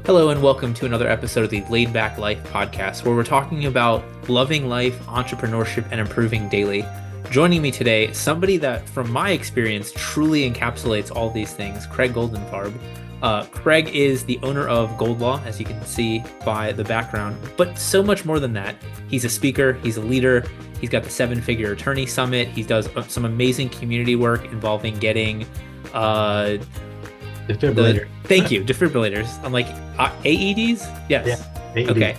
Hello, and welcome to another episode of the LEI'D Back Life podcast, where we're talking about loving life, entrepreneurship, and improving daily. Joining me today, somebody that, from my experience, truly encapsulates all these things, Craig Goldenfarb. Craig is the owner of GOLDLAW, as you can see by the background, but so much more than that. He's a speaker, he's a leader, he's got the Seven-Figure Attorney Summit, he does some amazing community work involving getting Defibrillator. thank you, defibrillators. I'm like, AEDs? Yes. Yeah. AED. Okay.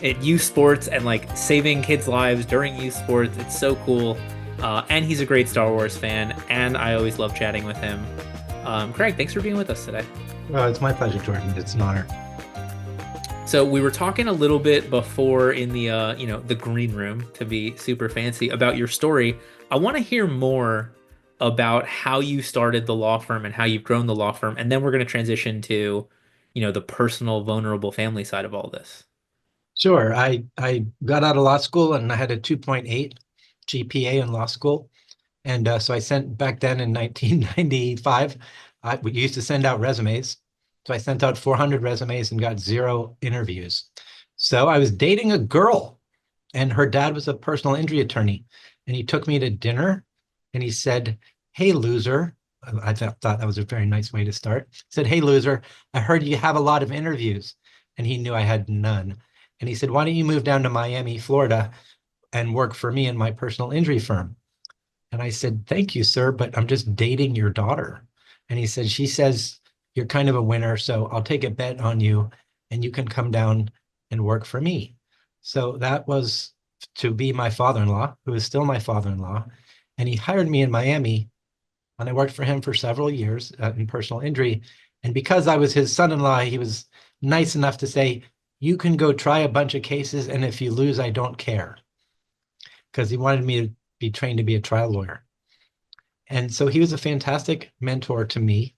At youth sports and like saving kids' lives during youth sports. It's so cool. And he's a great Star Wars fan, and I always love chatting with him. Craig, thanks for being with us today. Well, it's my pleasure, Jordan. It's an honor. So we were talking a little bit before in the the green room, to be super fancy, about your story. I want to hear more about how you started the law firm and how you've grown the law firm, and then we're going to transition to, the personal, vulnerable family side of all this. Sure. I got out of law school and I had a 2.8 GPA in law school. And so I sent back then in 1995, we used to send out resumes. So I sent out 400 resumes and got 0 interviews. So I was dating a girl and her dad was a personal injury attorney. And he took me to dinner and he said, "Hey, loser." I thought that was a very nice way to start. He said, "Hey, loser, I heard you have a lot of interviews." And he knew I had none. And he said, "Why don't you move down to Miami, Florida, and work for me in my personal injury firm?" And I said, "Thank you, sir, but I'm just dating your daughter." And he said, "She says you're kind of a winner, so I'll take a bet on you and you can come down and work for me." So that was to be my father-in-law, who is still my father-in-law. And he hired me in Miami, and I worked for him for several years in personal injury. And because I was his son-in-law, he was nice enough to say, "You can go try a bunch of cases, and if you lose, I don't care." Because he wanted me to be trained to be a trial lawyer. And so he was a fantastic mentor to me.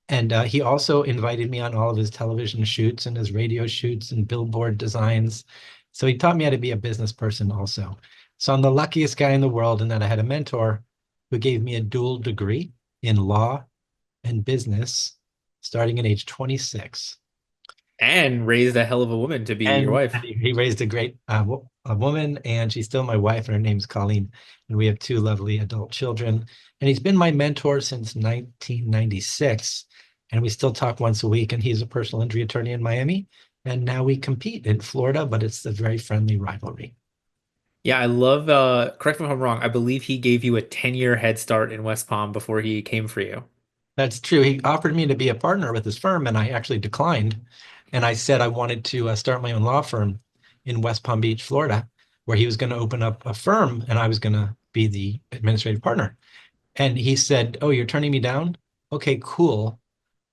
And he also invited me on all of his television shoots and his radio shoots and billboard designs. So he taught me how to be a business person also. So I'm the luckiest guy in the world in that I had a mentor who gave me a dual degree in law and business starting at age 26. And raised a hell of a woman to be your And wife. he raised a great a woman, and she's still my wife, and her name's Colleen. And we have 2 lovely adult children. And he's been my mentor since 1996. And we still talk once a week. And he's a personal injury attorney in Miami. And now we compete in Florida, but it's a very friendly rivalry. Yeah, I love, correct me if I'm wrong, I believe he gave you a 10-year head start in West Palm before he came for you. That's true. He offered me to be a partner with his firm, and I actually declined. And I said I wanted to start my own law firm in West Palm Beach, Florida, where he was going to open up a firm and I was going to be the administrative partner. And he said, "Oh, you're turning me down? Okay, cool.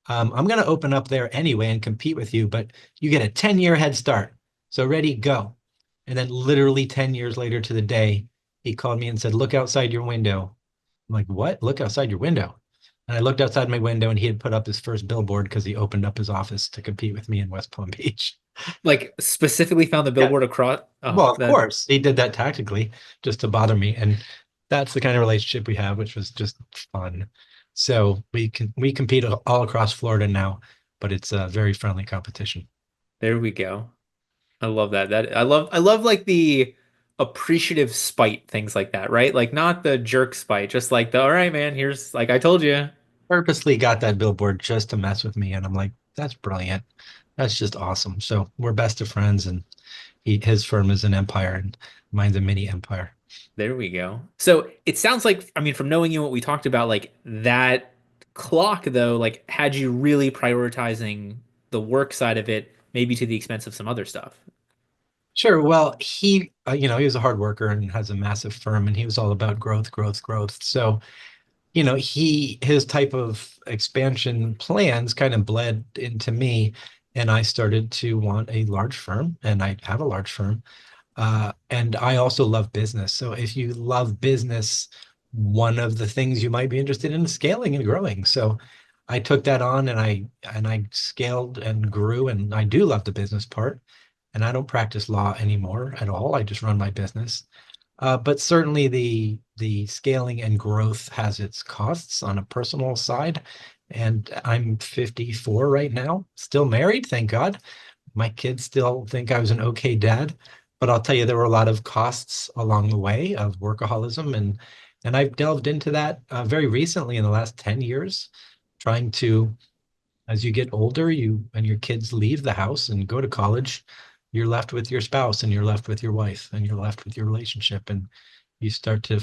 I'm going to open up there anyway and compete with you, but you get a 10-year head start. So ready, go." And then literally 10 years later to the day, he called me and said, "Look outside your window." I'm like, "What? Look outside your window?" And I looked outside my window and he had put up his first billboard because he opened up his office to compete with me in West Palm Beach. Like, specifically found the Yeah. billboard across. Oh, Well, of course, he did that tactically just to bother me. And that's the kind of relationship we have, which was just fun. So we compete all across Florida now, but it's a very friendly competition. there we go. I love that. I love like the appreciative spite, things like that, right? Like not the jerk spite, just like the, all right, man, here's like I told you. Purposely got that billboard just to mess with me. And I'm like, that's brilliant. That's just awesome. So we're best of friends, and his firm is an empire and mine's a mini empire. There we go. So it sounds like, I mean, from knowing you what we talked about, like that clock though, like had you really prioritizing the work side of it, maybe to the expense of some other stuff. Sure. Well, he was a hard worker and has a massive firm, and he was all about growth, growth, growth. So, his type of expansion plans kind of bled into me, and I started to want a large firm, and I have a large firm. And I also love business. So if you love business, one of the things you might be interested in is scaling and growing. So I took that on and I scaled and grew, and I do love the business part. And I don't practice law anymore at all. I just run my business. But certainly the scaling and growth has its costs on a personal side. And I'm 54 right now, still married, thank God. My kids still think I was an okay dad, but I'll tell you there were a lot of costs along the way of workaholism, and I've delved into that very recently in the last 10 years, trying to, as you get older, you and your kids leave the house and go to college, you're left with your spouse and you're left with your wife and you're left with your relationship, and you start to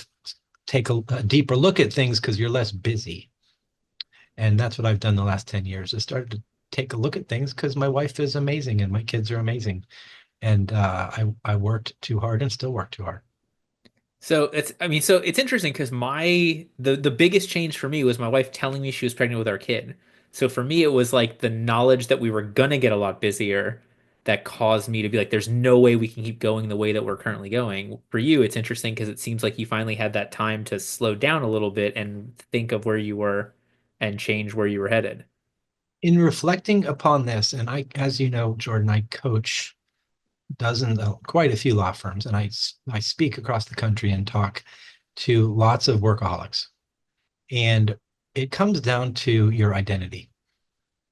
take a deeper look at things because you're less busy. And that's what I've done the last 10 years. I started to take a look at things because my wife is amazing and my kids are amazing. And I worked too hard and still work too hard. So so it's interesting because the biggest change for me was my wife telling me she was pregnant with our kid. So for me, it was like the knowledge that we were gonna get a lot busier that caused me to be like, there's no way we can keep going the way that we're currently going. For you, it's interesting because it seems like you finally had that time to slow down a little bit and think of where you were and change where you were headed. In reflecting upon this, and as you know, Jordan, I coach quite a few law firms, and I speak across the country and talk to lots of workaholics. And it comes down to your identity.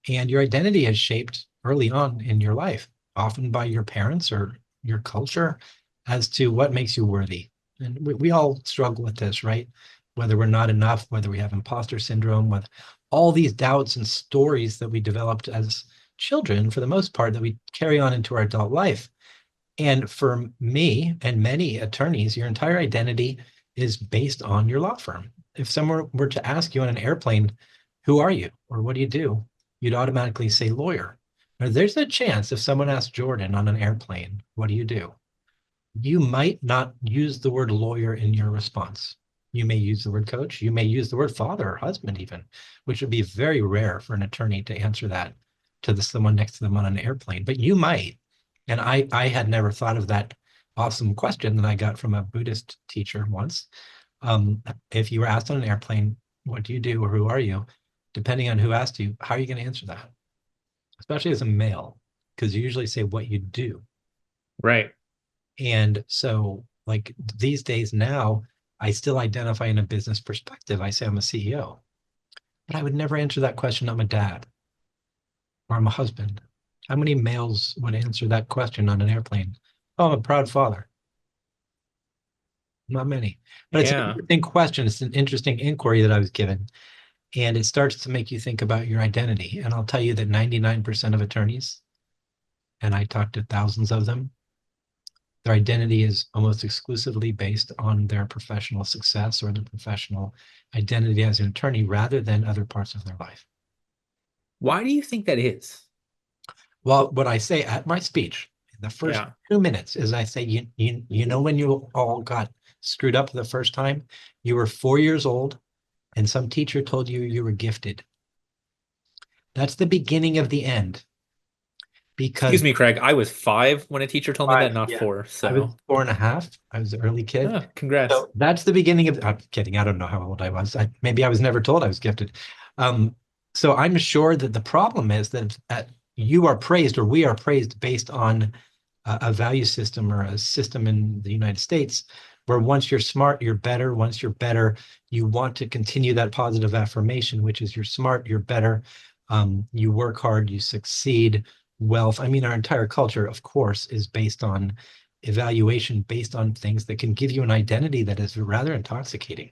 And your identity is shaped early on in your life, often by your parents or your culture, as to what makes you worthy. And we all struggle with this, right? Whether we're not enough, whether we have imposter syndrome, with all these doubts and stories that we developed as children, for the most part, that we carry on into our adult life. And for me and many attorneys, your entire identity is based on your law firm. If someone were to ask you on an airplane, who are you or what do you do? You'd automatically say lawyer. Now, there's a chance if someone asked Jordan on an airplane, what do you do? You might not use the word lawyer in your response. You may use the word coach. You may use the word father or husband, even, which would be very rare for an attorney to answer that to someone next to them on an airplane. But you might. And I had never thought of that awesome question that I got from a Buddhist teacher once. If you were asked on an airplane, what do you do or who are you? Depending on who asked you, how are you going to answer that? Especially as a male, because you usually say what you do. Right. And so, like these days now, I still identify in a business perspective. I say I'm a CEO, but I would never answer that question. I'm a dad or I'm a husband. How many males would answer that question on an airplane? Oh, I'm a proud father. Not many, but it's an Yeah. interesting question. It's an interesting inquiry that I was given, and it starts to make you think about your identity. And I'll tell you that 99% of attorneys, and I talked to thousands of them, their identity is almost exclusively based on their professional success or their professional identity as an attorney rather than other parts of their life. Why do you think that is? Well, what I say at my speech, the first Yeah. 2 minutes is I say, you know, when you all got screwed up the first time, you were 4 years old and some teacher told you you were gifted. That's the beginning of the end Excuse because me, Craig. I was 5 when a teacher told me that, five, not yeah. 4. I was So, 4.5. I was an early kid. congrats. So that's the beginning of, I'm kidding. I don't know how old I was. Maybe I was never told I was gifted. Um, so I'm sure that the problem is that you are praised or we are praised based on a value system or a system in the United States where once you're smart, you're better. Once you're better, you want to continue that positive affirmation, which is you're smart, you're better, you work hard, you succeed, wealth. I mean, our entire culture, of course, is based on evaluation, based on things that can give you an identity that is rather intoxicating.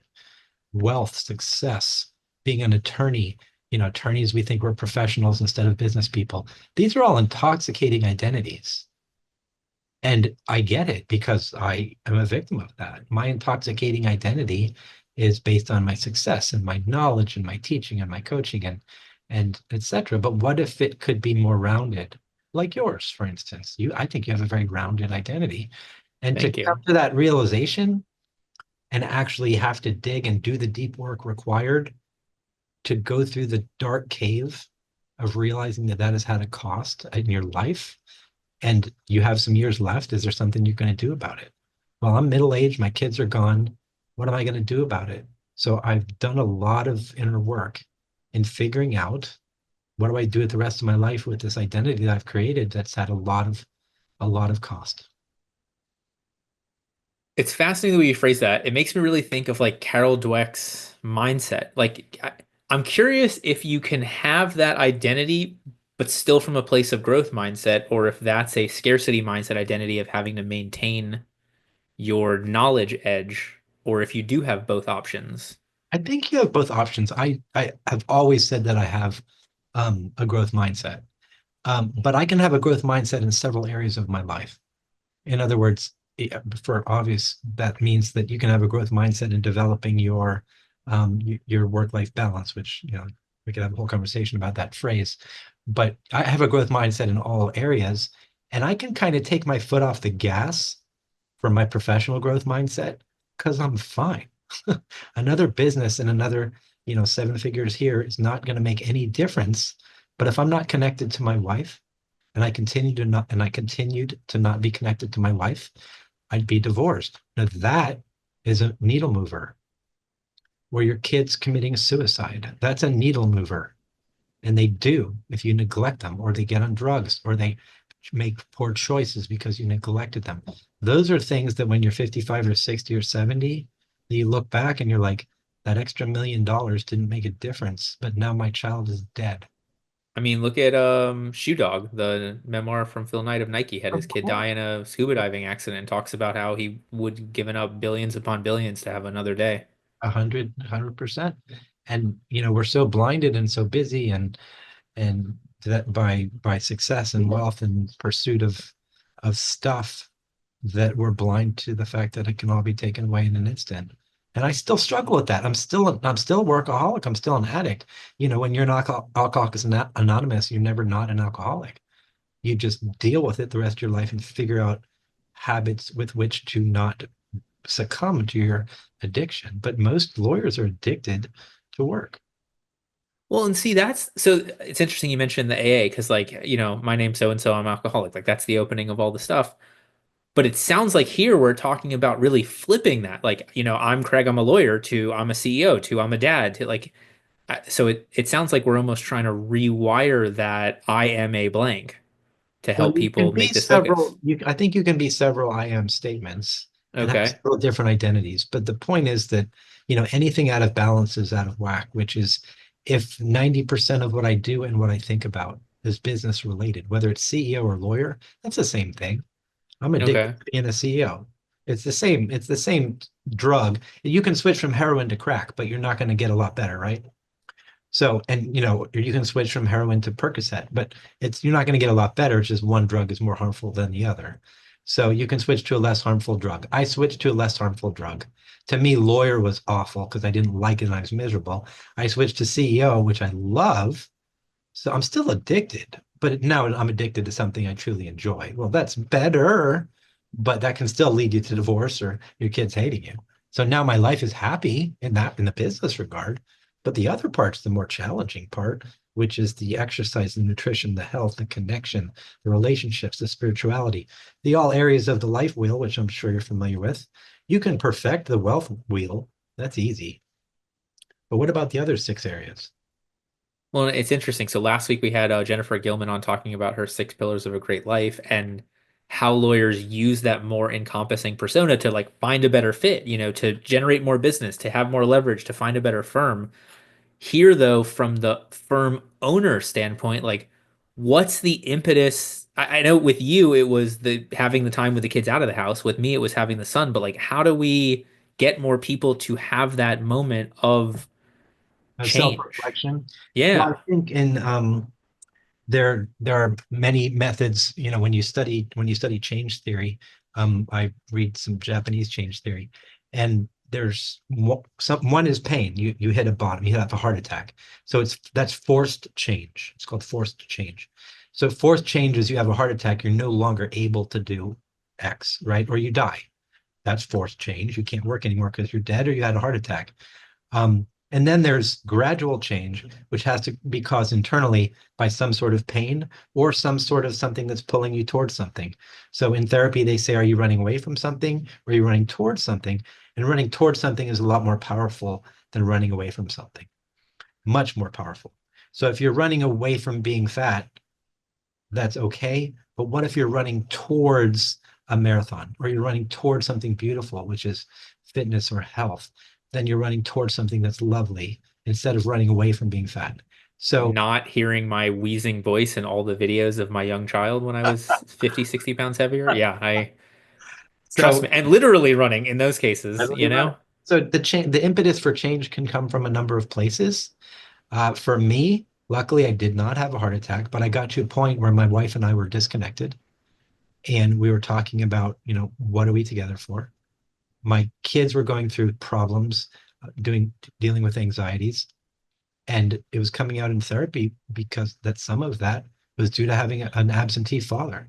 Wealth, success, being an attorney, attorneys, we think we're professionals instead of business people. These are all intoxicating identities. And I get it because I am a victim of that. My intoxicating identity is based on my success and my knowledge and my teaching and my coaching and etc. But what if it could be more rounded, like yours, for instance? I think you have a very rounded identity. And to Thank come you. to that realization and actually have to dig and do the deep work required to go through the dark cave of realizing that that has had a cost in your life and you have some years left, is there something you're going to do about it? Well, I'm middle aged, my kids are gone. What am I going to do about it? So I've done a lot of inner work in figuring out what do I do with the rest of my life with this identity that I've created that's had a lot of cost. It's fascinating the way you phrase that. It makes me really think of like Carol Dweck's mindset. Like I'm curious if you can have that identity, but still from a place of growth mindset, or if that's a scarcity mindset identity of having to maintain your knowledge edge, or if you do have both options. I think you have both options. I have always said that I have a growth mindset, but I can have a growth mindset in several areas of my life. In other words, for obvious, that means that you can have a growth mindset in developing your work-life balance, which, we could have a whole conversation about that phrase. But I have a growth mindset in all areas, and I can kind of take my foot off the gas from my professional growth mindset because I'm fine. Another business and another, seven figures here is not going to make any difference. But if I'm not connected to my wife, and I continued to not be connected to my wife, I'd be divorced. Now that is a needle mover. Where your kid's committing suicide, that's a needle mover. And they do if you neglect them, or they get on drugs, or they make poor choices because you neglected them. Those are things that when you're 55 or 60 or 70, you look back and you're like, that extra $1 million didn't make a difference, but now my child is dead. I mean, look at Shoe Dog, the memoir from Phil Knight of Nike, had his Of kid course. die in a scuba diving accident and talks about how he would given up billions upon billions to have another day. 100%. And we're so blinded and so busy and that by success and wealth and pursuit of stuff, that we're blind to the fact that it can all be taken away in an instant. And I still struggle with that. I'm still a workaholic. I'm still an addict. When you're an Alcoholics Anonymous, you're never not an alcoholic. You just deal with it the rest of your life and figure out habits with which to not succumb to your addiction. But most lawyers are addicted to work. Well, and see, that's so it's interesting you mentioned the AA because, like, my name's so and so, I'm alcoholic. Like, that's the opening of all the stuff. But it sounds like here we're talking about really flipping that. Like, I'm Craig, I'm a lawyer, to I'm a CEO, to I'm a dad, to like, so it sounds like we're almost trying to rewire that I am a blank to Well, help people make this focus. I think you can be several I am statements and have Okay. several different identities. But the point is that, anything out of balance is out of whack, which is if 90% of what I do and what I think about is business related, whether it's CEO or lawyer, that's the same thing. I'm addicted Okay. to being a CEO. It's the same drug. You can switch from heroin to crack, but you're not going to get a lot better, right? So, and you can switch from heroin to Percocet, but you're not going to get a lot better. It's just one drug is more harmful than the other. So you can switch to a less harmful drug. I switched to a less harmful drug. To me, lawyer was awful because I didn't like it and I was miserable. I switched to CEO, which I love. So I'm still addicted, but now I'm addicted to something I truly enjoy. Well, that's better, but that can still lead you to divorce or your kids hating you. So now my life is happy in the business regard, but the other part's the more challenging part, which is the exercise, the nutrition, the health, the connection, the relationships, the spirituality, the all areas of the life wheel, which I'm sure you're familiar with. You can perfect the wealth wheel. That's easy. But what about the other six areas? Well, it's interesting. So last week we had Jennifer Gilman on talking about her six pillars of a great life and how lawyers use that more encompassing persona to like find a better fit, to generate more business, to have more leverage, to find a better firm. Here, though, from the firm owner standpoint, like, what's the impetus? I know with you, it was the having the time with the kids out of the house. With me, it was having the son. But like, how do we get more people to have that moment of change? Self-reflection. Well, Yeah. I think there are many methods. When you study change theory, I read some Japanese change theory, and there's one is pain. You hit a bottom, you have a heart attack. So that's forced change. It's called forced change. So forced change is you have a heart attack, you're no longer able to do X, right? Or you die. That's forced change. You can't work anymore because you're dead or you had a heart attack. And then there's gradual change, which has to be caused internally by some sort of pain or some sort of something that's pulling you towards something. So in therapy, they say, are you running away from something or are you running towards something? And running towards something is a lot more powerful than running away from something, much more powerful. So if you're running away from being fat, that's okay. But what if you're running towards a marathon or you're running towards something beautiful, which is fitness or health? Then you're running towards something that's lovely instead of running away from being fat. So Not hearing my wheezing voice in all the videos of my young child when I was 50, 60 pounds heavier. Yeah, I trust so me. And literally running in those I cases, really run it. So the impetus for change can come from a number of places. For me, luckily, I did not have a heart attack, but I got to a point where my wife and I were disconnected, and we were talking about, what are we together for? My kids were going through problems, dealing with anxieties, and it was coming out in therapy because that some of that was due to having an absentee father.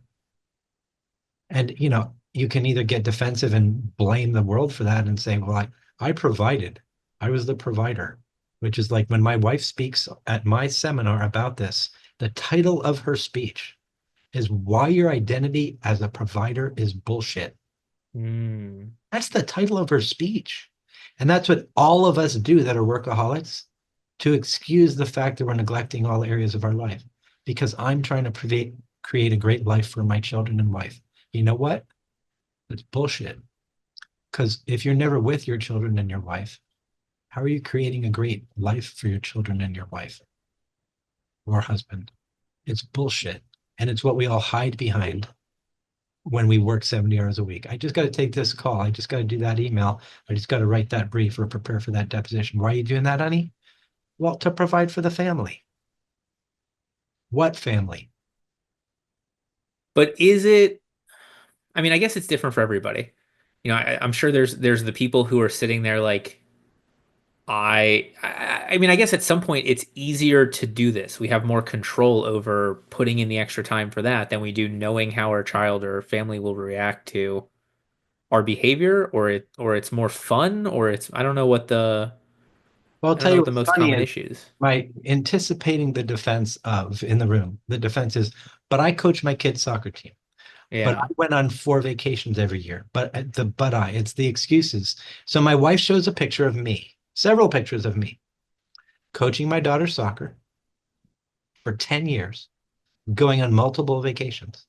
And you can either get defensive and blame the world for that and say, well, I provided. I was the provider, which is like when my wife speaks at my seminar about this, the title of her speech is Why Your Identity as a Provider is Bullshit. mm, That's the title of her speech. And that's what all of us do that are workaholics, to excuse the fact that we're neglecting all areas of our life. Because I'm trying to create a great life for my children and wife. You know what? It's bullshit. Because if you're never with your children and your wife, how are you creating a great life for your children and your wife or husband? It's bullshit. And it's what we all hide behind when we work 70 hours a week. I just got to take this call. I just got to do that email. I just got to write that brief or prepare for that deposition. Why are you doing that, honey? Well, to provide for the family. What family? but is it, I mean, I guess it's different for everybody. I'm sure there's the people who are sitting there like, I mean, I guess at some point it's easier to do this. We have more control over putting in the extra time for that than we do knowing how our child or family will react to our behavior, or it's more fun, or it's Well, I'll I don't tell know you what the what's most funny common is issues. my anticipating the defense of in the room. The defense is, but I coach my kids' soccer team. But I Yeah. went on 4 vacations every year. It's the excuses. So my wife shows a picture of me, several pictures of me coaching my daughter's soccer for 10 years, going on multiple vacations.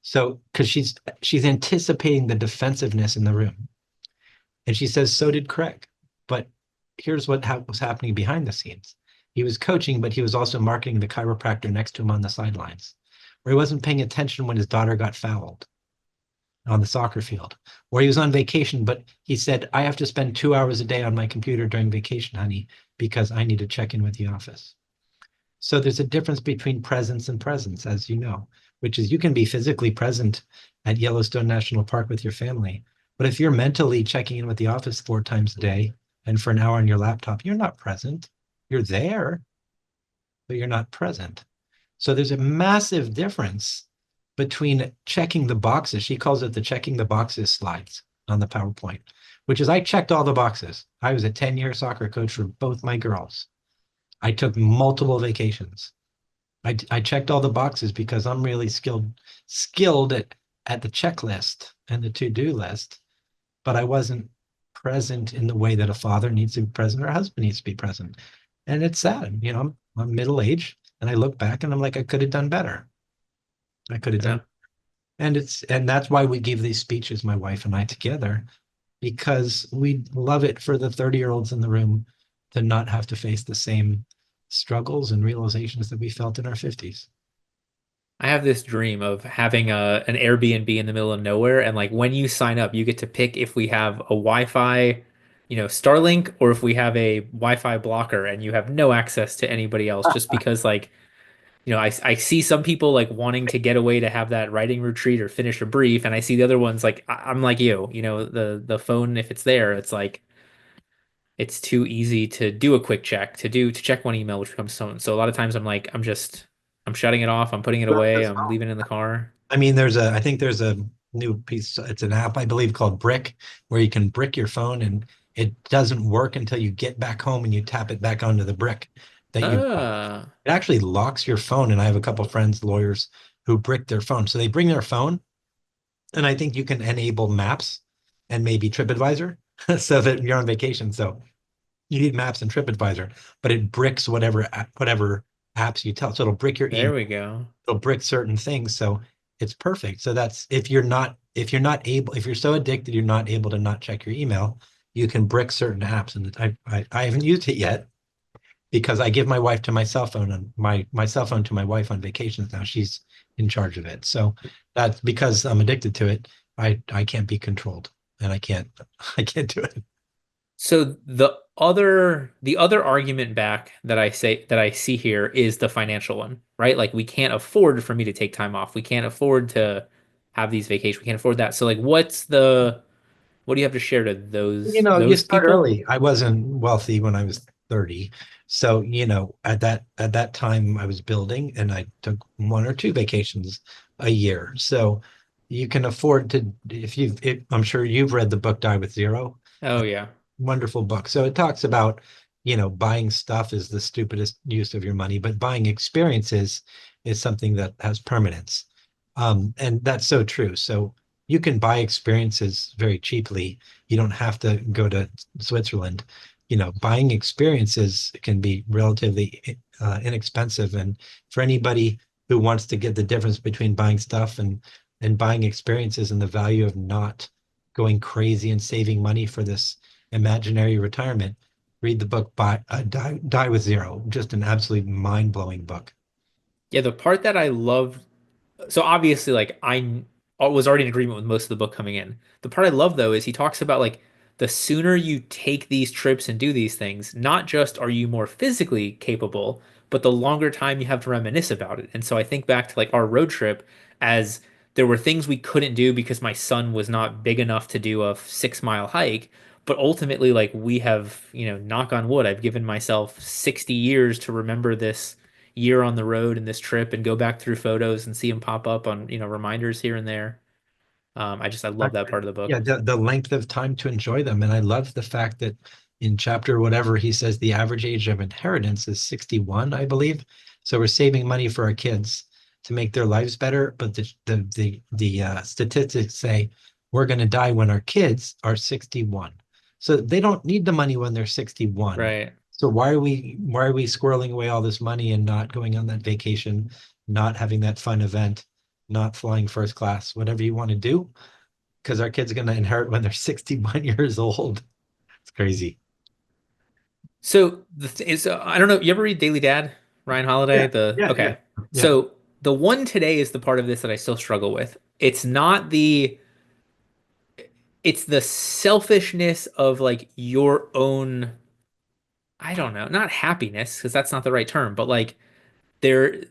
So because she's anticipating the defensiveness in the room. And she says, so did Craig. But here's what was happening behind the scenes. He was coaching, but he was also marketing the chiropractor next to him on the sidelines, where he wasn't paying attention when his daughter got fouled on the soccer field, or he was on vacation, but he said, I have to spend 2 hours a day on my computer during vacation, honey, because I need to check in with the office. So there's a difference between presence and presence, as you know, which is you can be physically present at Yellowstone National Park with your family, but if you're mentally checking in with the office 4 times a day and for an hour on your laptop, you're not present. You're there, but you're not present. So there's a massive difference between checking the boxes. She calls it the checking the boxes slides on the PowerPoint, which is I checked all the boxes. I was a 10-year soccer coach for both my girls. I took multiple vacations. I checked all the boxes because I'm really skilled at the checklist and the to-do list, but I wasn't present in the way that a father needs to be present or a husband needs to be present. And it's sad, I'm middle aged and I look back and I'm like, I could have done better. I could have Yeah. done. And that's why we give these speeches, my wife and I together, because we love it for the 30-year-olds in the room to not have to face the same struggles and realizations that we felt in our 50s. I have this dream of having an Airbnb in the middle of nowhere, and like when you sign up, you get to pick if we have a Wi-Fi, Starlink, or if we have a Wi-Fi blocker, and you have no access to anybody else, just because like, I see some people like wanting to get away to have that writing retreat or finish a brief, and I see the other ones like I'm like the phone, if it's there, it's like it's too easy to do a quick check, to check one email, which becomes so a lot of times I'm like I'm shutting it off, I'm putting it away, I'm leaving it in the car. I mean, I think there's a new piece, it's an app, I believe, called Brick, where you can brick your phone and it doesn't work until you get back home and you tap it back onto the brick that you bought. Ah, It actually locks your phone. And I have a couple of friends, lawyers, who brick their phone. So they bring their phone, and I think you can enable maps and maybe TripAdvisor so that you're on vacation. So you need maps and TripAdvisor, but it bricks whatever apps you tell. So it'll brick your there email, we go. it'll brick certain things. So it's perfect. So that's if you're so addicted, you're not able to not check your email, you can brick certain apps. And I haven't used it yet, because I give my wife to my cell phone and my cell phone to my wife on vacations now. She's in charge of it. So that's because I'm addicted to it. I can't be controlled and I can't I can't do it. So the other argument back that I see here is the financial one, right? Like we can't afford for me to take time off. We can't afford to have these vacations. We can't afford that. So like what do you have to share to You those start people? early. I wasn't wealthy when I was 30. So, at that time I was building and I took one or two vacations a year. So you can afford to, I'm sure you've read the book Die with Zero. Oh yeah. Wonderful book. So it talks about, buying stuff is the stupidest use of your money, but buying experiences is something that has permanence. And that's so true. So you can buy experiences very cheaply. You don't have to go to Switzerland. Buying experiences can be relatively inexpensive. And for anybody who wants to get the difference between buying stuff and buying experiences and the value of not going crazy and saving money for this imaginary retirement, read the book by Die with Zero. Just an absolutely mind-blowing book. Yeah, the part that I loved, so obviously like I was already in agreement with most of the book coming in. The part I love though is he talks about like the sooner you take these trips and do these things, not just are you more physically capable, but the longer time you have to reminisce about it. And so I think back to like our road trip as there were things we couldn't do because my son was not big enough to do a 6 mile hike. But ultimately, like we have, knock on wood, I've given myself 60 years to remember this year on the road and this trip and go back through photos and see them pop up on, reminders here and there. I I- love that part of the book. Yeah, the length of time to enjoy them. And I love the fact that in chapter whatever he says the average age of inheritance is 61, I believe. So we're saving money for our kids to make their lives better. But the statistics say we're going to die when our kids are 61. So they don't need the money when they're 61. Right. So why are we squirreling away all this money and not going on that vacation, not having that fun event, not flying first class, whatever you want to do? Because our kids are going to inherit when they're 61 years old. It's crazy. So I don't know. You ever read Daily Dad, Ryan Holiday? Yeah, yeah, yeah, Okay. yeah. So the one today is the part of this that I still struggle with. It's the selfishness of like your own, I don't know, not happiness, because that's not the right term, but like there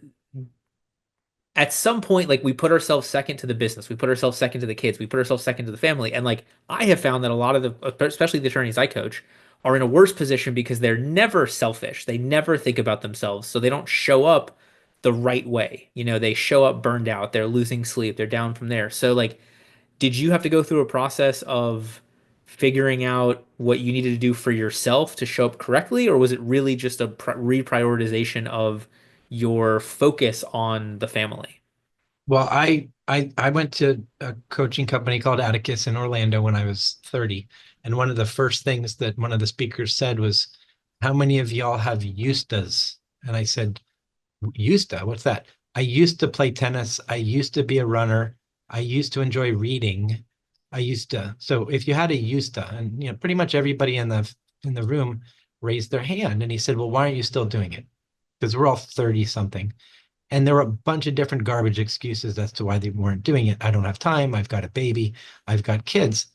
at some point, like we put ourselves second to the business, we put ourselves second to the kids, we put ourselves second to the family. And like I have found that a lot of especially the attorneys I coach, are in a worse position because they're never selfish. They never think about themselves. So they don't show up the right way. They show up burned out, they're losing sleep, they're down from there. So like, did you have to go through a process of figuring out what you needed to do for yourself to show up correctly, or was it really just a reprioritization of your focus on the family? Well, I went to a coaching company called Atticus in Orlando when I was 30. And one of the first things that one of the speakers said was, how many of y'all have Eustas? And I said, Eusta, what's that? I used to play tennis. I used to be a runner. I used to enjoy reading. So if you had a Eusta, and pretty much everybody in the room raised their hand. And he said, well, why aren't you still doing it? Because we're all 30 something. And there were a bunch of different garbage excuses as to why they weren't doing it. I don't have time. I've got a baby. I've got kids.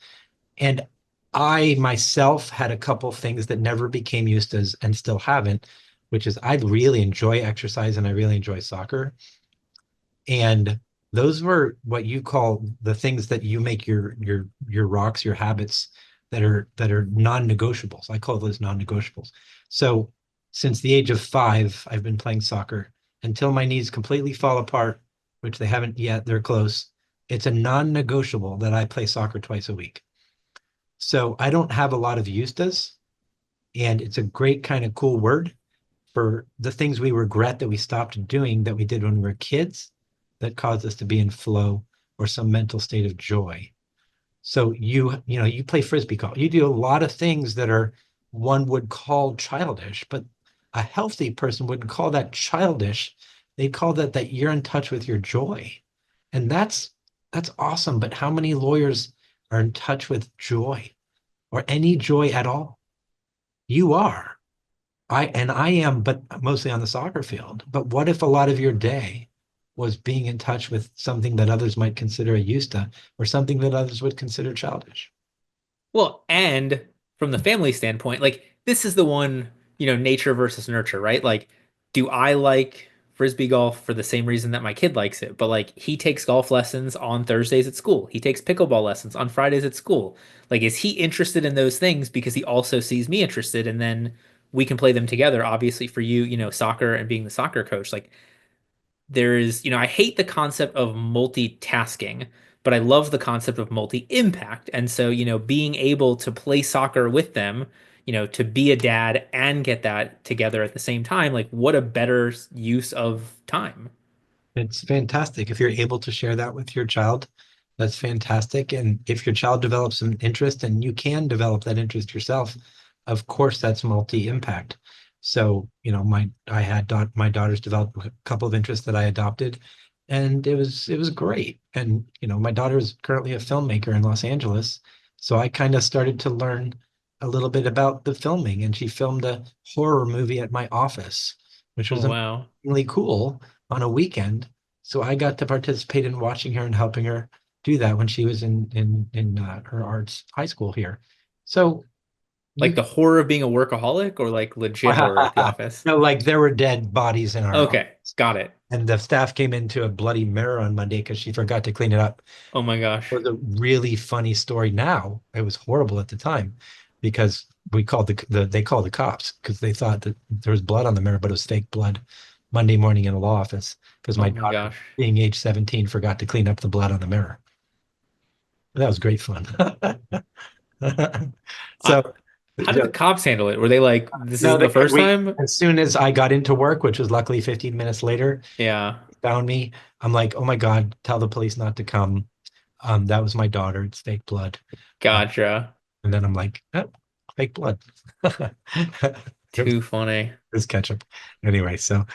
And I myself had a couple things that never became used as and still haven't, which is I really enjoy exercise and I really enjoy soccer. And those were what you call the things that you make your rocks, your habits that are non-negotiables. I call those non-negotiables. So since the age of 5, I've been playing soccer until my knees completely fall apart, which they haven't yet. They're close. It's a non-negotiable that I play soccer twice a week. So I don't have a lot of Eustas, and it's a great kind of cool word for the things we regret that we stopped doing that we did when we were kids that caused us to be in flow or some mental state of joy. So you play frisbee golf. You do a lot of things that are one would call childish, but a healthy person wouldn't call that childish. They'd call that you're in touch with your joy. And that's awesome. But how many lawyers are in touch with joy or any joy at all? You are. I am, but mostly on the soccer field. But what if a lot of your day was being in touch with something that others might consider a yusta or something that others would consider childish? Well, and from the family standpoint, like this is the one, nature versus nurture, right? Like, do I like frisbee golf for the same reason that my kid likes it? But like he takes golf lessons on Thursdays at school. He takes pickleball lessons on Fridays at school. Like, is he interested in those things because he also sees me interested and then we can play them together? Obviously for you, soccer and being the soccer coach, like I hate the concept of multitasking, but I love the concept of multi-impact. And so, being able to play soccer with them, to be a dad and get that together at the same time, like what a better use of time. It's fantastic. If you're able to share that with your child, that's fantastic. And if your child develops an interest and you can develop that interest yourself, of course, that's multi-impact. So, my daughters developed a couple of interests that I adopted, and it was great. And, my daughter is currently a filmmaker in Los Angeles. So I kind of started to learn a little bit about the filming, and she filmed a horror movie at my office, which Oh, was wow. amazingly cool on a weekend. So I got to participate in watching her and helping her do that when she was in her arts high school here. So Like you the horror of being a workaholic or like legit horror at the office? like there were dead bodies in our Okay, office. got it. And the staff came into a bloody mirror on Monday because she forgot to clean it up. Oh my It gosh. was a really funny story now. It was horrible at the time because we called they called the cops because they thought that there was blood on the mirror, but it was fake blood Monday morning in the law office because Oh my my daughter, gosh. being age 17, forgot to clean up the blood on the mirror. That was great fun. I, So, how did the cops handle it? Were they like, this no, isn't the first we time? as soon as I got into work, which was luckily 15 minutes later, Yeah, found me. I'm like, oh my God, tell the police not to come. That was my daughter. It's fake blood. Uh, gotcha. and then I'm like, oh, fake blood. It was, Too funny. it was ketchup. Anyway, so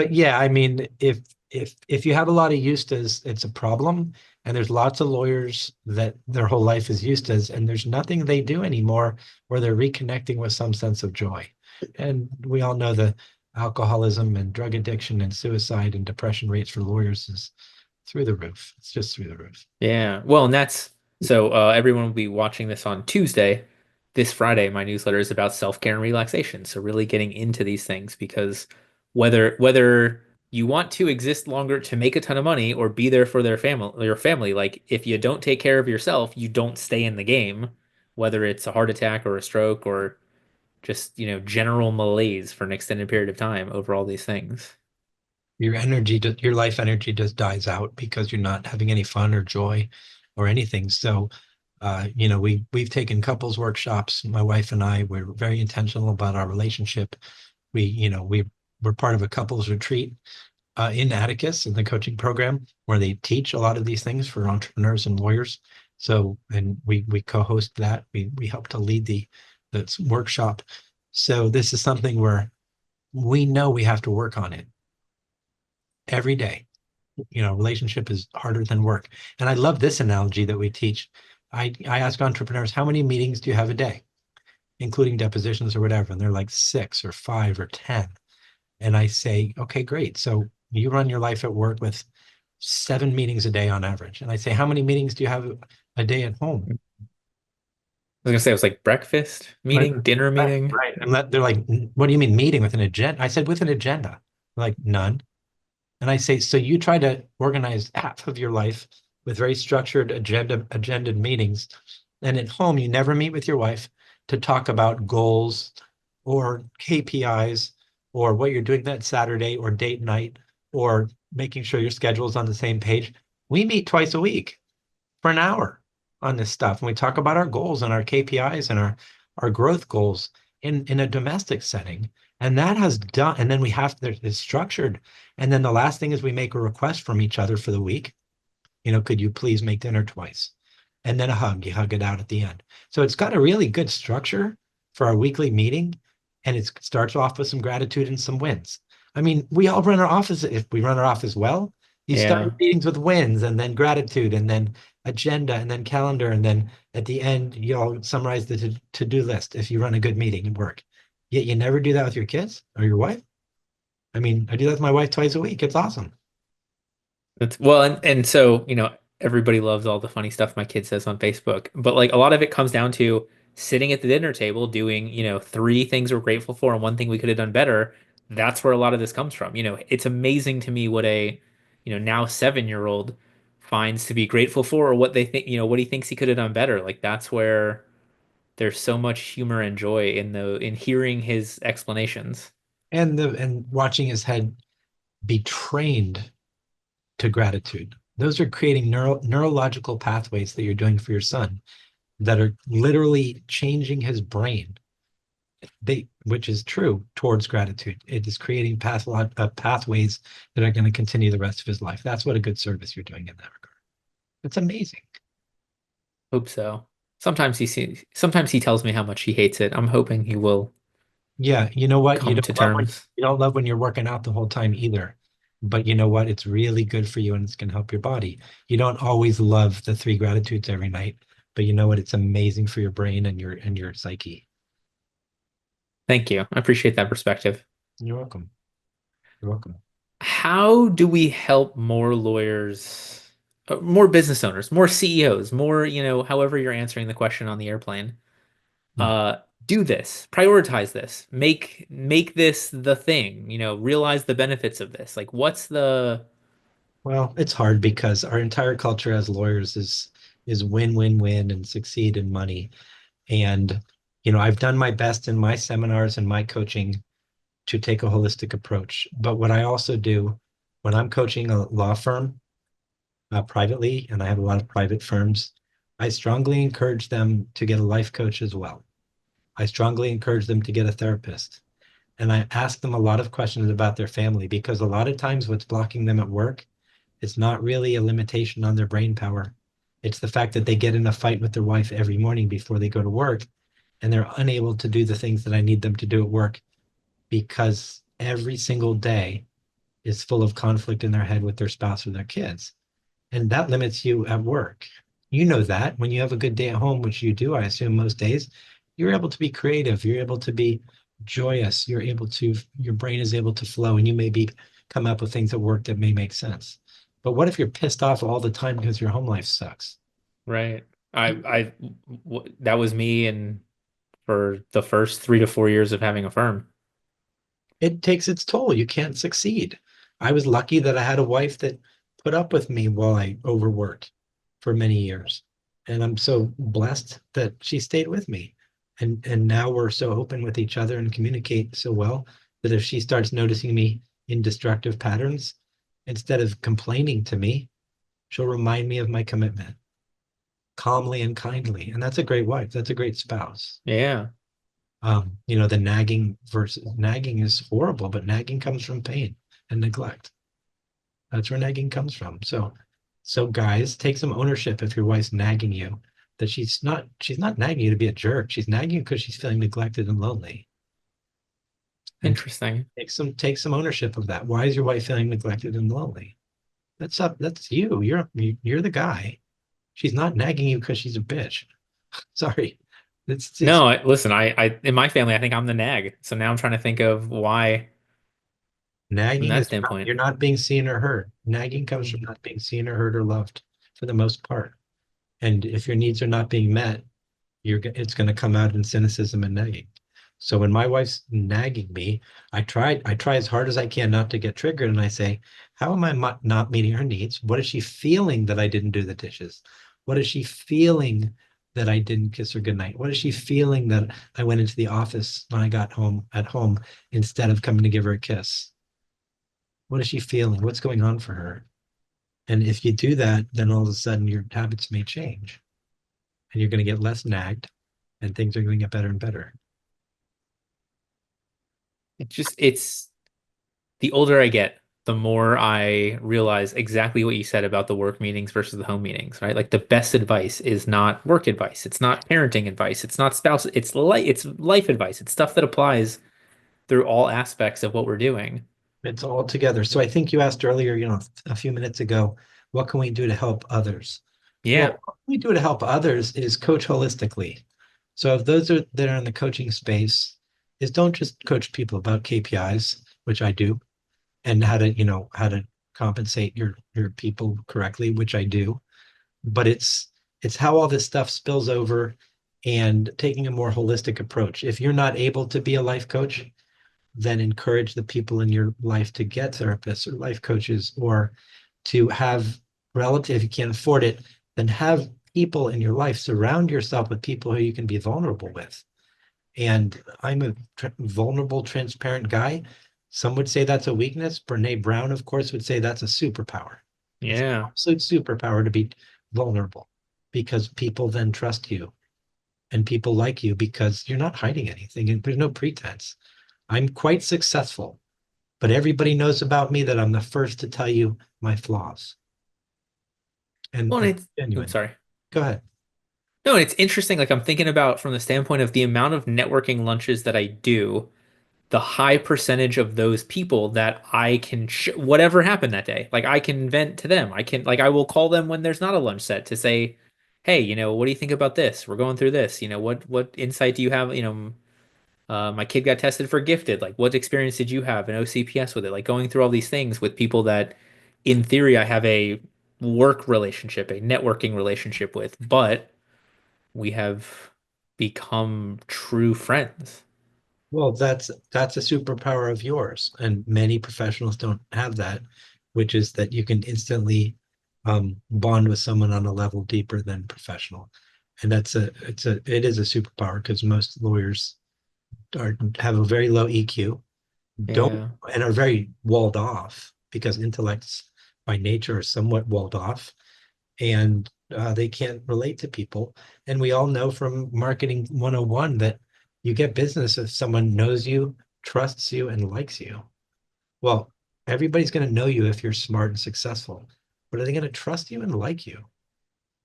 yeah, I mean, if you have a lot of Eustas, it's a problem. And there's lots of lawyers that their whole life is Eustas, and there's nothing they do anymore where they're reconnecting with some sense of joy. And we all know the alcoholism and drug addiction and suicide and depression rates for lawyers is through the roof. It's just through the roof. Yeah. Well, and that's so everyone will be watching this on Tuesday. This Friday, my newsletter is about self-care and relaxation. So really getting into these things because whether you want to exist longer to make a ton of money or be there for your family, like if you don't take care of yourself, you don't stay in the game, whether it's a heart attack or a stroke or just, general malaise for an extended period of time over all these things. Your life energy just dies out because you're not having any fun or joy or anything. So, we've taken couples workshops. My wife and I were very intentional about our relationship. We're part of a couples retreat in Atticus in the coaching program where they teach a lot of these things for entrepreneurs and lawyers. So, and we co-host that. We help to lead the workshop. So this is something where we know we have to work on it every day. Relationship is harder than work. And I love this analogy that we teach. I ask entrepreneurs, how many meetings do you have a day, including depositions or whatever? And they're like 6 or 5 or 10. And I say, okay, great. So you run your life at work with 7 meetings a day on average. And I say, how many meetings do you have a day at home? I was gonna say it was like breakfast Right. meeting, dinner Right. meeting. Right. And they're like, what do you mean meeting with an agenda? I said, with an agenda. They're like, none. And I say, so you try to organize half of your life with very structured agendaed meetings. And at home, you never meet with your wife to talk about goals or KPIs or what you're doing that Saturday or date night or making sure your schedule is on the same page. We meet twice a week for an hour on this stuff. And we talk about our goals and our KPIs and our growth goals in a domestic setting. And that has done, and then it's structured. And then the last thing is we make a request from each other for the week. Could you please make dinner twice? And then a hug, you hug it out at the end. So it's got a really good structure for our weekly meeting. And it starts off with some gratitude and some wins. I mean, we all run our office. If we run our office well, you start your Yeah. meetings with wins and then gratitude and then agenda and then calendar. And then at the end, you all summarize the to-do list if you run a good meeting at work. Yet you never do that with your kids or your wife. I mean, I do that with my wife twice a week. It's awesome. Well, and so, everybody loves all the funny stuff my kid says on Facebook, but like a lot of it comes down to sitting at the dinner table doing, three things we're grateful for and one thing we could have done better. That's where a lot of this comes from. It's amazing to me what a, now 7-year-old finds to be grateful for or what they think, what he thinks he could have done better. Like that's where there's so much humor and joy in hearing his explanations. And watching his head be trained to gratitude. Those are creating neurological pathways that you're doing for your son that are literally changing his brain. Which is true towards gratitude. It is creating pathways that are going to continue the rest of his life. That's what a good service you're doing in that regard. It's amazing. Hope so. Sometimes he tells me how much he hates it. I'm hoping he will Yeah, you know what? come to terms. You don't love when you're working out the whole time either. But you know what? It's really good for you and it's going to help your body. You don't always love the three gratitudes every night, but you know what? It's amazing for your brain and your psyche. Thank you. I appreciate that perspective. You're welcome. You're welcome. How do we help more lawyers, more business owners, more CEOs, more, however you're answering the question on the airplane, Hmm. do this, prioritize this, make this the thing, realize the benefits of this. Like, what's the Well, it's hard because our entire culture as lawyers is win, win, win and succeed in money. And I've done my best in my seminars and my coaching to take a holistic approach. But what I also do when I'm coaching a law firm privately, and I have a lot of private firms, I strongly encourage them to get a life coach as well. I strongly encourage them to get a therapist. And I ask them a lot of questions about their family because a lot of times what's blocking them at work is not really a limitation on their brain power. It's the fact that they get in a fight with their wife every morning before they go to work and they're unable to do the things that I need them to do at work because every single day is full of conflict in their head with their spouse or their kids. And that limits you at work. You know that when you have a good day at home, which you do, I assume most days, you're able to be creative, you're able to be joyous, your brain is able to flow, and you may be come up with things at work that may make sense. But what if you're pissed off all the time because your home life sucks? right? That was me and for the first 3 to 4 years of having a firm. It takes its toll. You can't succeed. I was lucky that I had a wife that put up with me while I overworked for many years. And I'm so blessed that she stayed with me. And now we're so open with each other and communicate so well that if she starts noticing me in destructive patterns, instead of complaining to me, she'll remind me of my commitment calmly and kindly. And that's a great wife. That's a great spouse. Yeah, The nagging is horrible, but nagging comes from pain and neglect. That's where nagging comes from. So guys, take some ownership if your wife's nagging you, that she's not nagging you to be a jerk. She's nagging you because she's feeling neglected and lonely. And interesting. take some ownership of that. Why is your wife feeling neglected and lonely? That's you. You're the guy. She's not nagging you because she's a bitch. Sorry. It's No, listen, in my family, I think I'm the nag. So now I'm trying to think of why from Nagging that is standpoint. you're not being seen or heard. Nagging comes from not being seen or heard or loved for the most part. And if your needs are not being met, it's going to come out in cynicism and nagging. So when my wife's nagging me, I try as hard as I can not to get triggered, and I say, how am I not meeting her needs? What is she feeling that I didn't do the dishes? What is she feeling that I didn't kiss her goodnight? What is she feeling that I went into the office when I got home at home instead of coming to give her a kiss? What is she feeling? What's going on for her? And if you do that, then all of a sudden your habits may change and you're going to get less nagged and things are going to get better and better. It's the older I get, the more I realize exactly what you said about the work meetings versus the home meetings, right? Like the best advice is not work advice. It's not parenting advice. It's not spouse. It's life advice. It's stuff that applies through all aspects of what we're doing. It's all together. So I think you asked earlier, a few minutes ago, what can we do to help others? Yeah. Well, what we do to help others is coach holistically. So if those that are in the coaching space, is don't just coach people about KPIs, which I do, and how to compensate your people correctly, which I do. But it's how all this stuff spills over and taking a more holistic approach. If you're not able to be a life coach, then encourage the people in your life to get therapists or life coaches, or to have relative, if you can't afford it, then have people in your life, surround yourself with people who you can be vulnerable with. And I'm a vulnerable, transparent guy. Some would say that's a weakness. Brene Brown, of course, would say that's a superpower. It's an Yeah. absolute superpower to be vulnerable, because people then trust you and people like you because you're not hiding anything and there's no pretense. I'm quite successful, but everybody knows about me that I'm the first to tell you my flaws. Well, And it's, oops, genuine. sorry. Go ahead. No, it's interesting. Like I'm thinking about from the standpoint of the amount of networking lunches that I do, the high percentage of those people that I can sh whatever happened that day. Like I can vent to them. I can like I will call them when there's not a lunch set to say, "Hey, what do you think about this? We're going through this. What insight do you have? My kid got tested for gifted. Like what experience did you have in OCPS with it? Like going through all these things with people that in theory I have a work relationship, a networking relationship with, but we have become true friends. Well, that's a superpower of yours, and many professionals don't have that, which is that you can instantly bond with someone on a level deeper than professional. And it is a superpower, because most lawyers have a very low EQ, don't Yeah. and are very walled off, because intellects by nature are somewhat walled off, and they can't relate to people. And we all know from marketing 101 that you get business if someone knows you, trusts you, and likes you. Well, everybody's going to know you if you're smart and successful, but are they going to trust you and like you?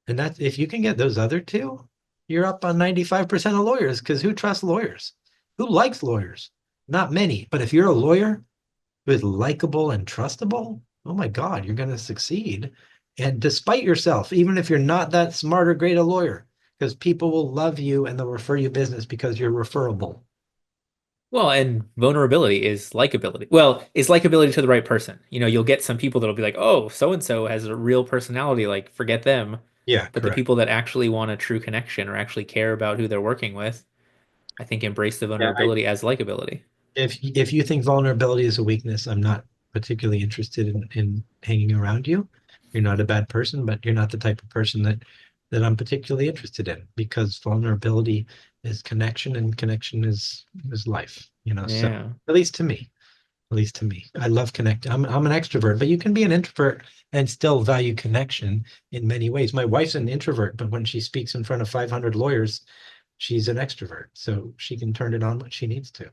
And that's, if you can get those other two, you're up on 95% of lawyers, because who trusts lawyers? Who likes lawyers? Not many. But if you're a lawyer who is likable and trustable, oh my God, you're going to succeed. And despite yourself, even if you're not that smart or great a lawyer, because people will love you and they'll refer you business because you're referable. Well, and vulnerability is likability. Well, is likability to the right person. You'll get some people that'll be like, "Oh, so and so has a real personality, like forget them." Yeah, But the correct. people that actually want a true connection or actually care about who they're working with, I think embrace the Yeah, vulnerability as likability. if you think vulnerability is a weakness, I'm not particularly interested in hanging around you. You're not a bad person, but you're not the type of person that I'm particularly interested in, because vulnerability is connection, and connection is life, so Yeah. at least to me. At least to me. I love connecting. I'm an extrovert, but you can be an introvert and still value connection in many ways. My wife's an introvert, but when she speaks in front of 500 lawyers, she's an extrovert. So she can turn it on when she needs to.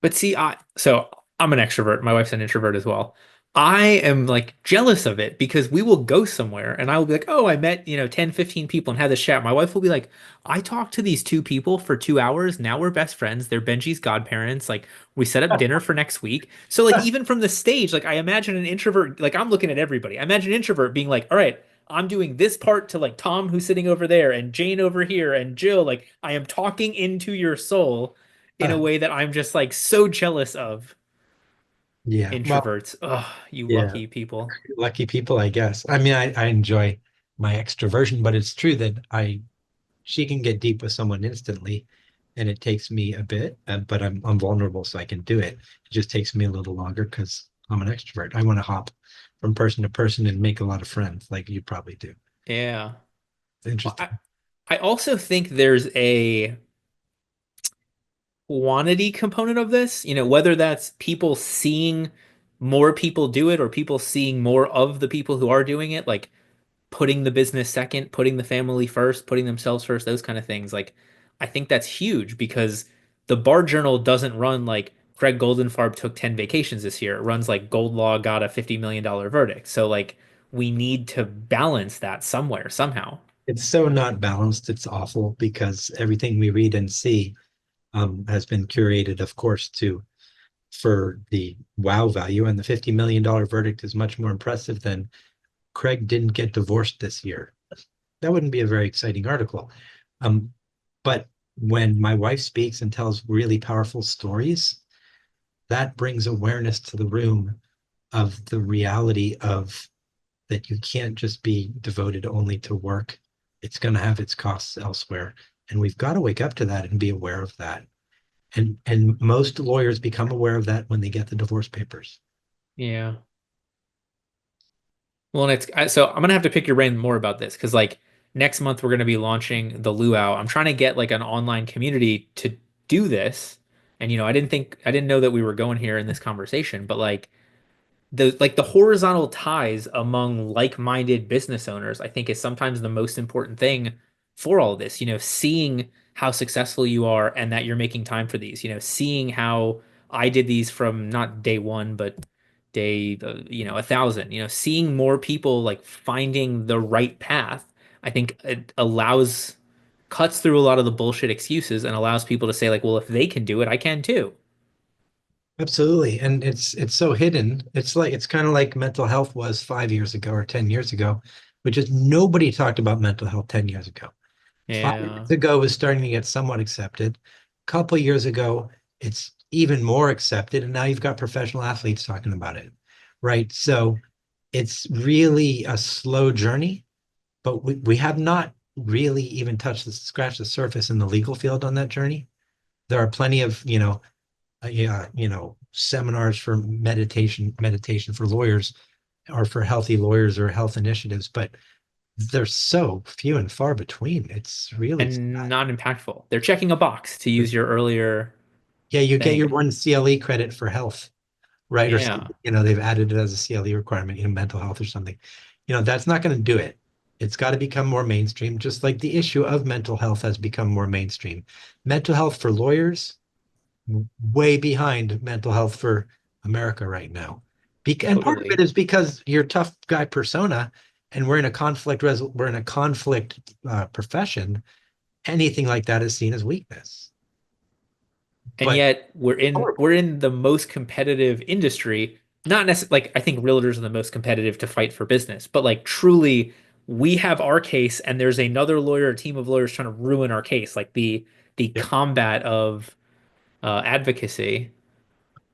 But see, so I'm an extrovert. My wife's an introvert as well. I am like jealous of it because we will go somewhere and I will be like, oh, I met, 10, 15 people and had this chat. My wife will be like, I talked to these two people for 2 hours. Now we're best friends. They're Benji's godparents. Like we set up dinner for next week. So like even from the stage, like I imagine an introvert, like I'm looking at everybody. I imagine an introvert being like, all right, I'm doing this part to like Tom who's sitting over there and Jane over here and Jill. Like I am talking into your soul in a way that I'm just like so jealous of Yeah. Well, introverts. Oh, you yeah. lucky people. Lucky people, I guess. I mean, I enjoy my extroversion, but it's true that she can get deep with someone instantly, and it takes me a bit, but I'm vulnerable, so I can do it. It just takes me a little longer because I'm an extrovert. I want to hop from person to person and make a lot of friends, like you probably do. Yeah. It's Well, I, interesting. I also think there's a quantity component of this, whether that's people seeing more people do it or people seeing more of the people who are doing it, like putting the business second, putting the family first, putting themselves first, those kind of things. Like, I think that's huge because the Bar Journal doesn't run like Craig Goldenfarb took 10 vacations this year. It runs like GOLDLAW got a $50 million verdict. So, like, we need to balance that somewhere, somehow. It's so not balanced. It's awful, because everything we read and see has been curated, of course, to for the wow value, and the $50 million verdict is much more impressive than Craig didn't get divorced this year. That wouldn't be a very exciting article. Um, but when my wife speaks and tells really powerful stories, that brings awareness to the room of the reality of that you can't just be devoted only to work. It's going to have its costs elsewhere. And we've got to wake up to that and be aware of that. And most lawyers become aware of that when they get the divorce papers. Yeah. Well, and so I'm gonna have to pick your brain more about this because like next month we're gonna be launching the Luau. I'm trying to get like an online community to do this. And I didn't know that we were going here in this conversation, but like the horizontal ties among like-minded business owners, I think is sometimes the most important thing for all of this. Seeing how successful you are and that you're making time for these, seeing how I did these from not day one, but day, 1,000, seeing more people like finding the right path. I think it cuts through a lot of the bullshit excuses and allows people to say like, well, if they can do it, I can too. Absolutely. And it's so hidden. It's kind of like mental health was 5 years ago or 10 years ago, which is nobody talked about mental health 10 years ago. 5 years Yeah, ago was starting to get somewhat accepted. A couple of years ago, it's even more accepted. And now you've got professional athletes talking about it. Right. So it's really a slow journey, but we have not really even scratched the surface in the legal field on that journey. There are plenty of, yeah, seminars for meditation for lawyers or for healthy lawyers or health initiatives, but they're so few and far between. It's really and sad. not impactful. They're checking a box to use your earlier Yeah, you get your thing. one CLE credit for health, right? Or Yeah. something, they've added it as a CLE requirement, mental health or something. That's not going to do it. It's got to become more mainstream, just like the issue of mental health has become more mainstream. Mental health for lawyers, way behind mental health for America right now. And part of it Totally. is because you're a tough guy persona, and we're in a conflict profession. Anything like that is seen as weakness. And But yet horrible. we're in the most competitive industry. Not necessarily like I think realtors are the most competitive to fight for business, but like truly we have our case and there's another lawyer, a team of lawyers trying to ruin our case. Like the Yep. combat of advocacy,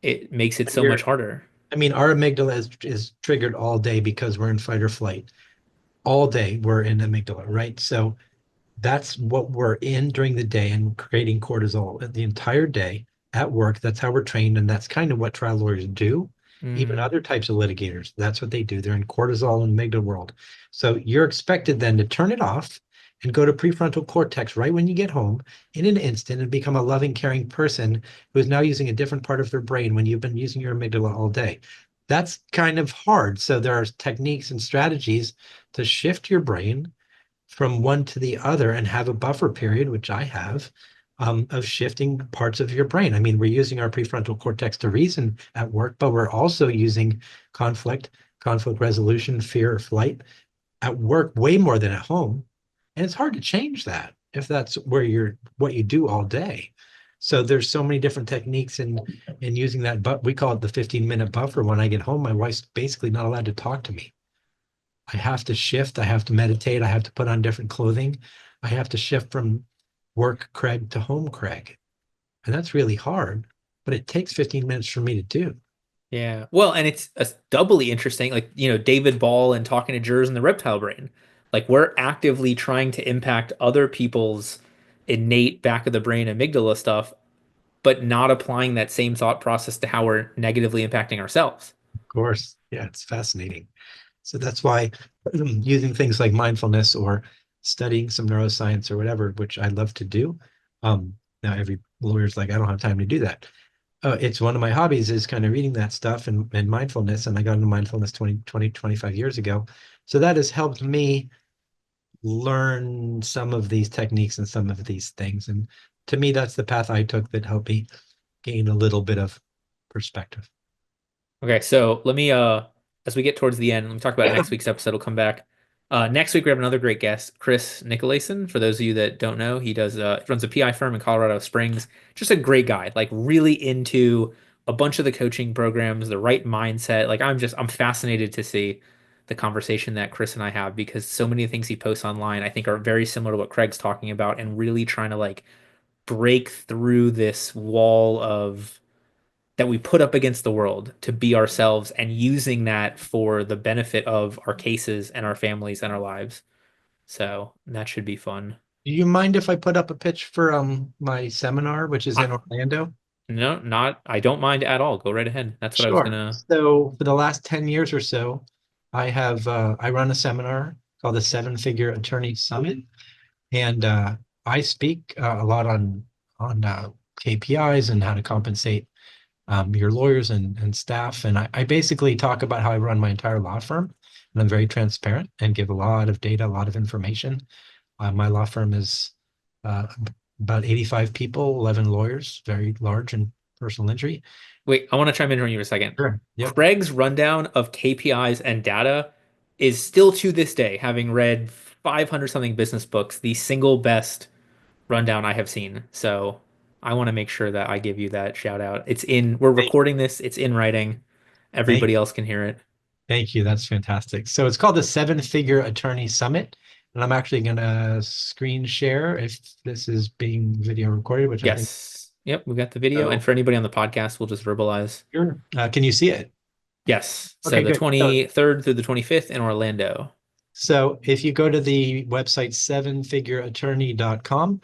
it makes it And so much harder. I mean, our amygdala is triggered all day because we're in fight or flight. All day we're in amygdala, right? So that's what we're in during the day and creating cortisol the entire day at work. That's how we're trained. And that's kind of what trial lawyers do. Even Mm. other types of litigators, that's what they do. They're in cortisol and amygdala world. So you're expected then to turn it off and go to prefrontal cortex right when you get home in an instant and become a loving, caring person who is now using a different part of their brain when you've been using your amygdala all day. That's kind of hard. So there are techniques and strategies to shift your brain from one to the other and have a buffer period, which I have, of shifting parts of your brain. I mean, we're using our prefrontal cortex to reason at work, but we're also using conflict, conflict resolution, fear, or flight at work way more than at home. And it's hard to change that if that's what you do all day. So there's so many different techniques in using that, but we call it the 15-minute buffer. When I get home, my wife's basically not allowed to talk to me. I have to shift. I have to meditate. I have to put on different clothing. I have to shift from work Craig to home Craig. And that's really hard, but it takes 15 minutes for me to do. Yeah. Well, and it's doubly interesting, like, David Ball and talking to jurors in the reptile brain. Like, we're actively trying to impact other people's innate back of the brain amygdala stuff, but not applying that same thought process to how we're negatively impacting ourselves. Of course. Yeah, it's fascinating. So that's why using things like mindfulness or studying some neuroscience or whatever, which I love to do. Now every lawyer's like, I don't have time to do that. It's one of my hobbies is kind of reading that stuff and mindfulness. And I got into mindfulness 25 years ago. So that has helped me learn some of these techniques and some of these things. And to me, that's the path I took that helped me gain a little bit of perspective. Okay, so let me as we get towards the end, let me talk about next week's episode. We'll come back. Next week we have another great guest, Chris Nicolaysen. For those of you that don't know, runs a PI firm in Colorado Springs. Just a great guy, like really into a bunch of the coaching programs, the right mindset. Like I'm fascinated to see the conversation that Chris and I have because so many of the things he posts online I think are very similar to what Craig's talking about and really trying to like break through this wall of that we put up against the world to be ourselves and using that for the benefit of our cases and our families and our lives. So that should be fun. Do you mind if I put up a pitch for my seminar, which is in I, Orlando? no, not, I don't mind at all. Go right ahead. That's what I was Sure. gonna. So for the last 10 years or so, I run a seminar called the Seven Figure Attorney Summit. And I speak a lot on KPIs and how to compensate your lawyers and staff. And I basically talk about how I run my entire law firm. And I'm very transparent and give a lot of data, a lot of information. My law firm is uh, about 85 people, 11 lawyers, very large in personal injury. Wait, I want to chime in on you for a second. Sure. Yep. Craig's rundown of KPIs and data is still to this day, having read 500 something business books, the single best rundown I have seen. So I want to make sure that I give you that shout out. We're Thank, recording this, it's in writing. thank Everybody else can hear it. thank you. That's fantastic. So it's called the Seven Figure Attorney Summit. And I'm actually going to screen share if this is being video recorded, which I think Yes. Yep, we got the video. And so. for anybody on the podcast, we'll just verbalize. Sure. Can you see it? Yes. So Okay, the good. So 23rd through the 25th in Orlando. So if you go to the website sevenfigureattorney.com,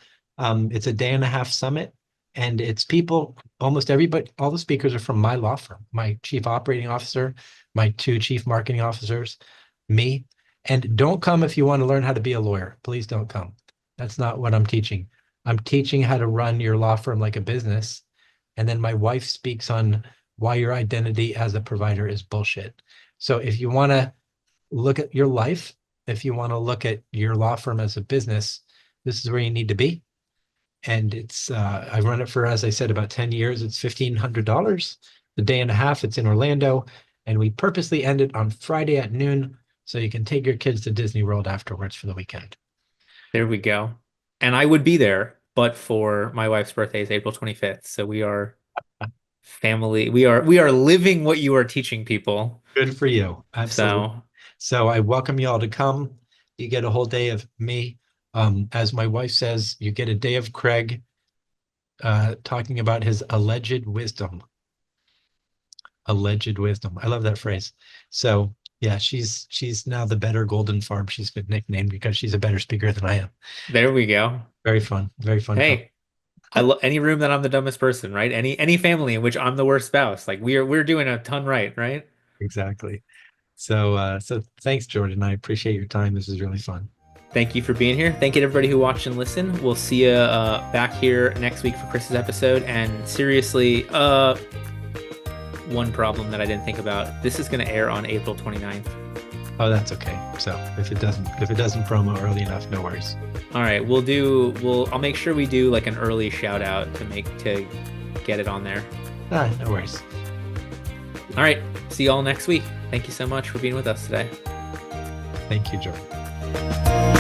it's a day and a half summit, and it's people, almost everybody, all the speakers are from my law firm, my chief operating officer, my two chief marketing officers, me. And don't come if you want to learn how to be a lawyer. Please don't come. That's not what I'm teaching. I'm teaching how to run your law firm like a business. And then my wife speaks on why your identity as a provider is bullshit. So if you want to look at your life, if you want to look at your law firm as a business, this is where you need to be. And it's I run it for, as I said, about 10 years. It's $1,500 the day and a half. It's in Orlando, and we purposely end it on Friday at noon so you can take your kids to Disney World afterwards for the weekend. There we go. And I would be there, but for my wife's birthday is April 25th. So we are family. We are living what you are teaching people. Good for you. Absolutely. So So I welcome you all to come. You get a whole day of me. As my wife says, you get a day of Craig talking about his alleged wisdom. Alleged wisdom. I love that phrase. So yeah, she's now the better Goldenfarb. She's been nicknamed because she's a better speaker than I am. there we go. Very fun. Very fun. Hey, I love any room that I'm the dumbest person, right? Any family in which I'm the worst spouse. Like we're doing a ton right, right? Exactly. So thanks, Jordan. I appreciate your time. This is really fun. Thank you for being here. Thank you to everybody who watched and listened. We'll see you back here next week for Chris's episode. And seriously, one problem that I didn't think about. This is going to air on April 29th. Oh, that's okay. So if it doesn't promo early enough, no worries. All right, I'll make sure we do like an early shout out to get it on there. No worries. All right, see y'all next week. Thank you so much for being with us today. Thank you, Jordan.